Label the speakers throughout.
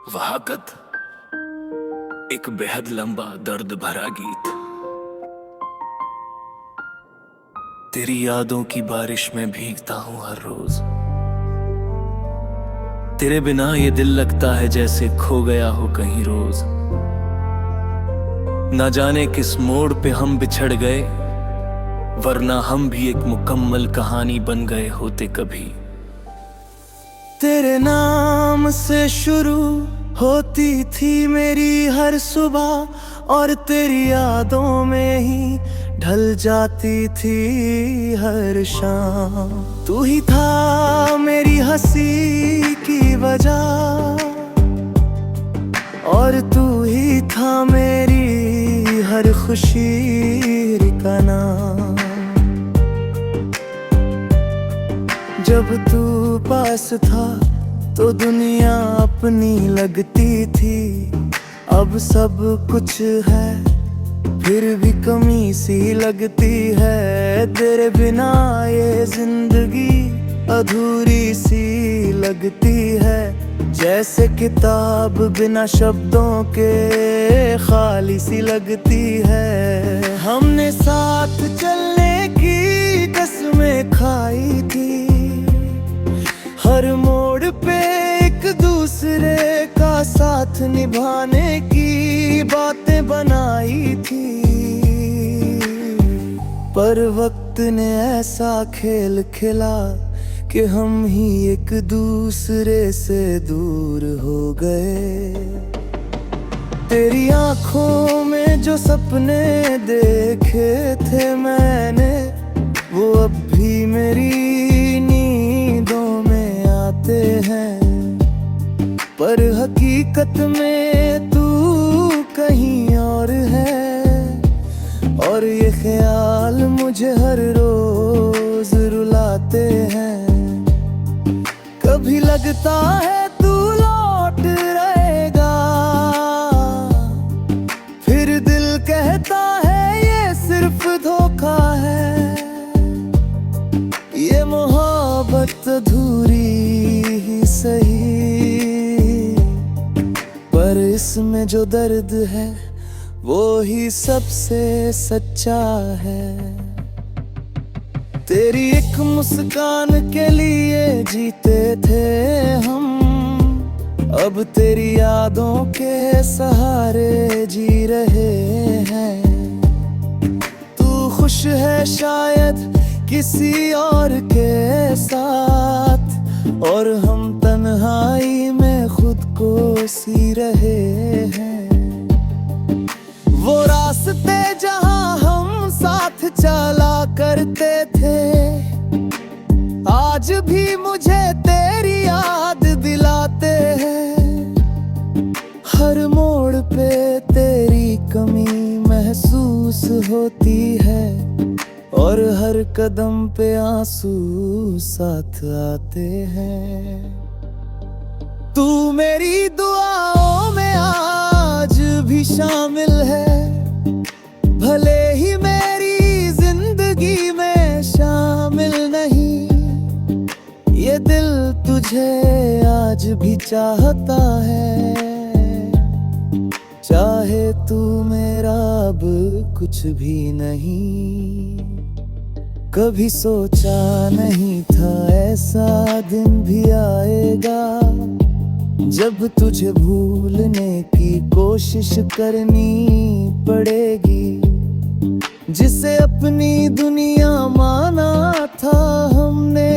Speaker 1: वहाकत एक बेहद लंबा दर्द भरा गीत। तेरी यादों की बारिश में भीगता हूं हर रोज। तेरे बिना ये दिल लगता है जैसे खो गया हो कहीं रोज। ना जाने किस मोड़ पे हम बिछड़ गए, वरना हम भी एक मुकम्मल कहानी बन गए होते कभी। तेरे नाम से शुरू होती थी मेरी हर सुबह, और तेरी यादों में ही ढल जाती थी हर शाम। तू ही था मेरी हंसी की वजह, और तू ही था मेरी हर खुशी का नाम। जब तू पास था तो दुनिया अपनी लगती थी। अब सब कुछ है फिर भी कमी सी लगती है। तेरे बिना ये जिंदगी अधूरी सी लगती है, जैसे किताब बिना शब्दों के खाली सी लगती है। हमने साथ चलने की कसमें खाई थी, हर मोड़ पे एक दूसरे का साथ निभाने की बातें बनाई थी। पर वक्त ने ऐसा खेल खेला कि हम ही एक दूसरे से दूर हो गए। तेरी आंखों में जो सपने देखे थे मैंने, वो अब भी मेरी नींदों में आते हैं। पर हकीकत में तू कहीं और है, और ये ख्याल मुझे हर रोज रुलाते हैं। कभी लगता है तू लौट रहेगा, फिर दिल कहता है ये सिर्फ धोखा है। ये मोहब्बत अधूरी ही सही, पर इसमें जो दर्द है वो ही सबसे सच्चा है। तेरी एक मुस्कान के लिए जीते थे हम, अब तेरी यादों के सहारे जी रहे हैं। तू खुश है शायद किसी और के साथ, और हम तन्हाई में खुद को सी रहे हैं। वो रास्ते जहां हम साथ चला करते थे, आज भी मुझे तेरी याद दिलाते हैं। हर मोड़ पे तेरी कमी महसूस होती है, और हर कदम पे आंसू साथ आते हैं। तू मेरी दुआओं में आज भी शामिल है, भले ही मेरी जिंदगी में शामिल नहीं। ये दिल तुझे आज भी चाहता है, चाहे तू मेरा अब कुछ भी नहीं। कभी सोचा नहीं था ऐसा दिन भी आएगा, जब तुझे भूलने की कोशिश करनी पड़ेगी। जिसे अपनी दुनिया माना था हमने,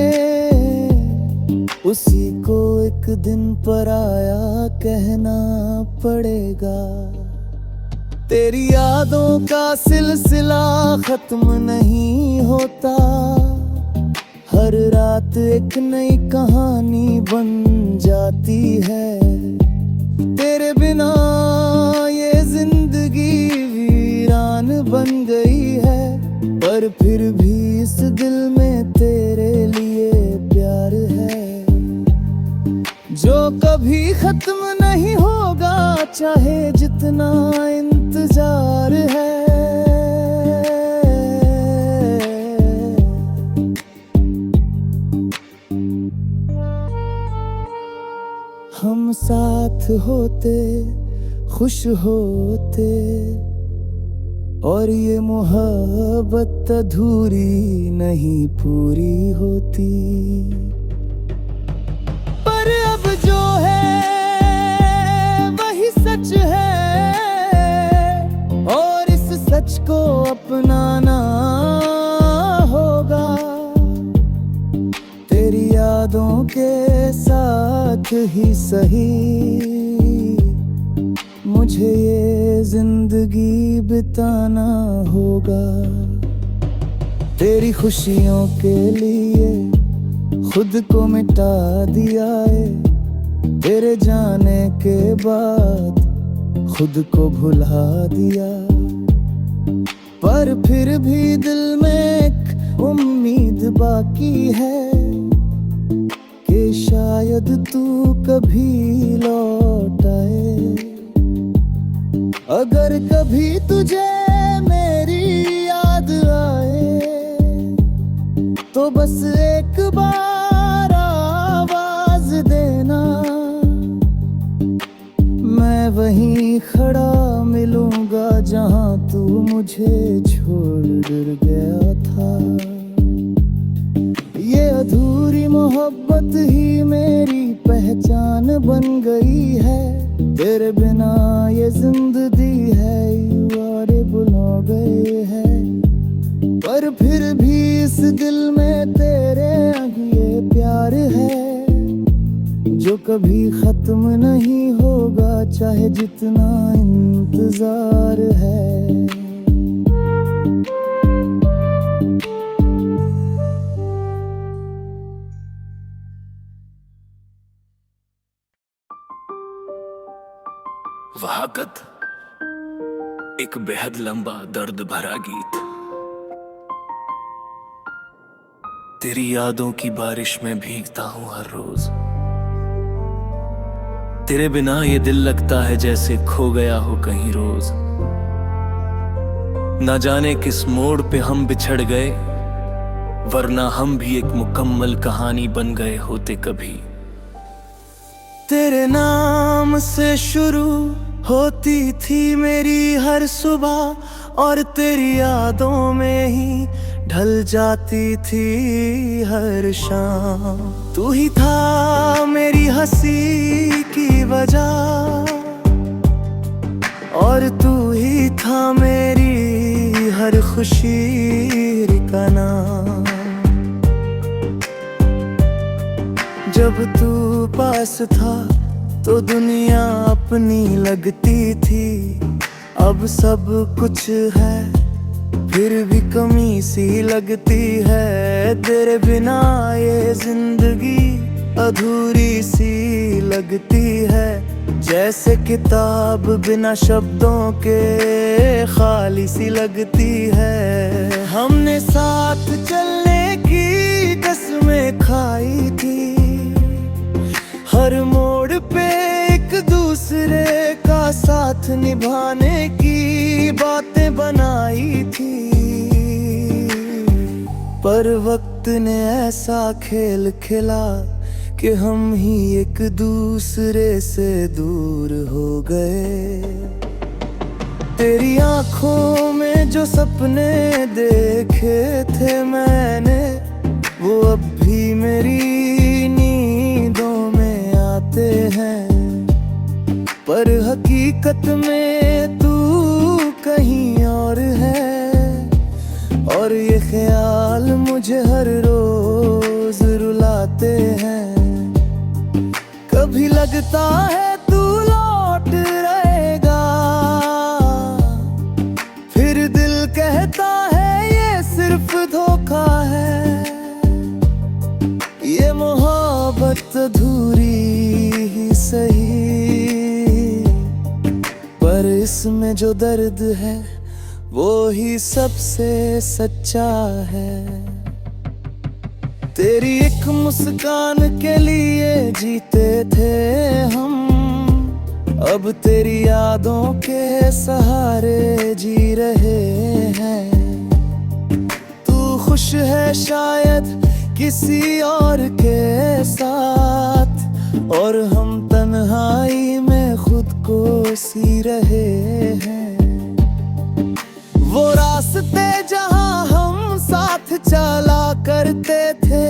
Speaker 1: उसी को एक दिन पराया कहना पड़ेगा। तेरी यादों का सिलसिला खत्म नहीं होता, हर रात एक नई कहानी बन जाती है। तेरे बिना ये जिंदगी वीरान बन गई है, पर फिर भी इस दिल में तेरे लिए प्यार है, जो कभी खत्म नहीं होगा चाहे जितना इंतजार है। हम साथ होते, खुश होते, और ये मोहब्बत अधूरी नहीं पूरी होती। पर अब जो है वही सच है, और इस सच को अपनाना होगा। तेरी यादों के साथ ही सही मुझे ये जिंदगी बिताना होगा। तेरी खुशियों के लिए खुद को मिटा दिया है, तेरे जाने के बाद खुद को भुला दिया। पर फिर भी दिल में एक उम्मीद बाकी है कि शायद तू कभी लौट आए। अगर कभी तुझे मेरी याद आए तो बस एक बार आवाज देना, मैं वहीं खड़ा मिलूंगा जहां तू मुझे छोड़ गया था। ये अधूरी मोहब्बत ही मेरी पहचान बन गई है। तेरे बिना ये जिंदगी है यूं हो गए है। पर फिर भी इस दिल में तेरे ये प्यार है जो कभी खत्म नहीं होगा, चाहे जितना इंतजार है।
Speaker 2: वहाकत एक बेहद लंबा दर्द भरा गीत। तेरी यादों की बारिश में भीगता हूं हर रोज। तेरे बिना ये दिल लगता है जैसे खो गया हो कहीं रोज। ना जाने किस मोड़ पे हम बिछड़ गए, वरना हम भी एक मुकम्मल कहानी बन गए होते कभी।
Speaker 1: तेरे नाम से शुरू होती थी मेरी हर सुबह, और तेरी यादों में ही ढल जाती थी हर शाम। तू ही था मेरी हंसी की वजह, और तू ही था मेरी हर खुशी का नाम। जब तू पास था तो दुनिया अपनी लगती थी। अब सब कुछ है फिर भी कमी सी लगती है। तेरे बिना ये जिंदगी अधूरी सी लगती है, जैसे किताब बिना शब्दों के खाली सी लगती है। हमने साथ चलने की कसमें खाई थी, हर मोड़ पे एक दूसरे का साथ निभाने की बातें बनाई थी। पर वक्त ने ऐसा खेल खेला कि हम ही एक दूसरे से दूर हो गए। तेरी आंखों में जो सपने देखे थे मैंने, वो अब भी मेरी नींदों में आते हैं। पर हकीकत में तू कहीं और है, और ये ख्याल मुझे हर रोज रुलाते हैं। कभी लगता है तू लौट रहेगा, फिर दिल कहता है ये सिर्फ धोखा है। ये मोहब्बत अधूरी ही सही, पर इसमें जो दर्द है वो ही सबसे सच्चा है। तेरी एक मुस्कान के लिए जीते थे हम, अब तेरी यादों के सहारे जी रहे हैं। तू खुश है शायद किसी और के साथ, और हम तन्हा सी रहे हैं। वो रास्ते जहां हम साथ चला करते थे,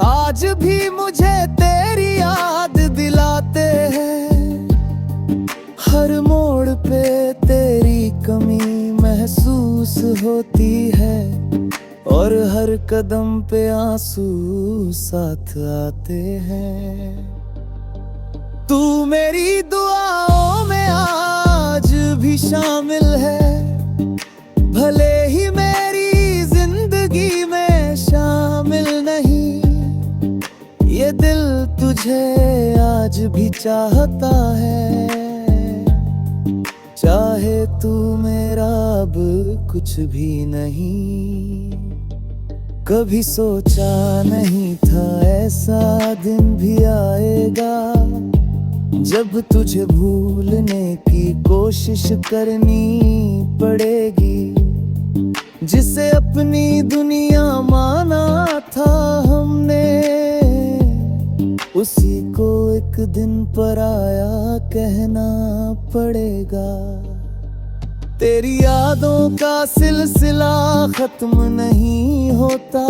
Speaker 1: आज भी मुझे तेरी याद दिलाते हैं। हर मोड़ पे तेरी कमी महसूस होती है, और हर कदम पे आंसू साथ आते हैं। तू मेरी दुआओं में आज भी शामिल है, भले ही मेरी जिंदगी में शामिल नहीं। ये दिल तुझे आज भी चाहता है, चाहे तू मेरा अब कुछ भी नहीं। कभी सोचा नहीं था ऐसा दिन भी आएगा, जब तुझे भूलने की कोशिश करनी पड़ेगी। जिसे अपनी दुनिया माना था हमने, उसी को एक दिन पराया कहना पड़ेगा। तेरी यादों का सिलसिला खत्म नहीं होता,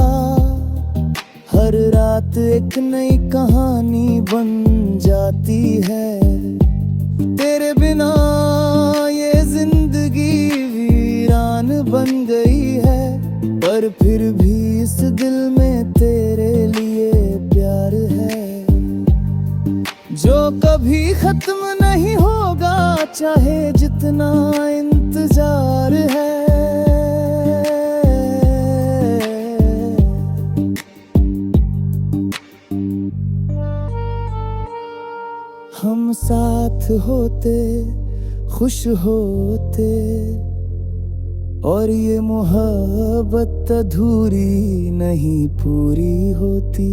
Speaker 1: हर रात एक नई कहानी बन जाती है। तेरे बिना ये जिंदगी वीरान बन गई है, पर फिर भी इस दिल में तेरे लिए प्यार है, जो कभी खत्म नहीं होगा, चाहे जितना इंतजार है। हम साथ होते, खुश होते, और ये मोहब्बत अधूरी नहीं पूरी होती।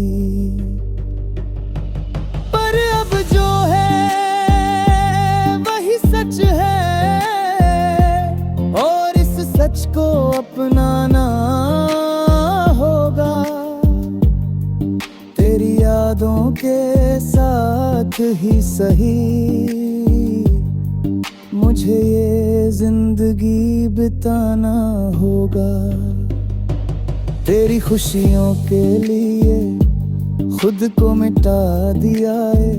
Speaker 1: पर अब जो है वही सच है, और इस सच को अपनाना होगा। तेरी यादों के साथ ही सही मुझे ये जिंदगी बिताना होगा। तेरी खुशियों के लिए खुद को मिटा दिया है,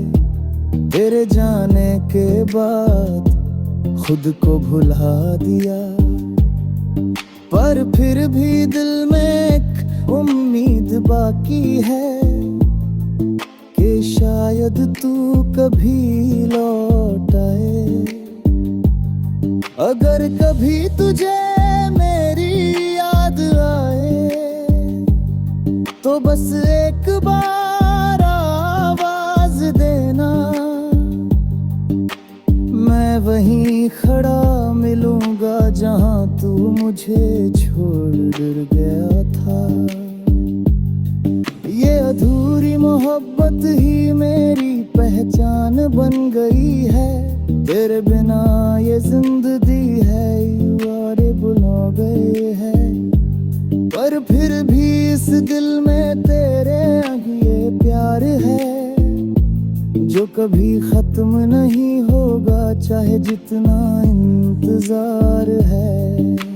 Speaker 1: तेरे जाने के बाद खुद को भुला दिया। पर फिर भी दिल में एक उम्मीद बाकी है, कि शायद तू कभी लौट आए। अगर कभी तुझे मेरी याद आए, तो बस एक बार आवाज देना, मैं वहीं खड़ा मिलूंगा जहां तू मुझे छोड़ डर गया था। ये अधूरी मोहब्बत ही मेरी पहचान बन गई है, तेरे बिना ये जिंदगी है यूआरेबल हो गई है। पर फिर भी इस दिल में तेरे ये प्यार है, जो कभी खत्म नहीं होगा, चाहे जितना इंतजार है।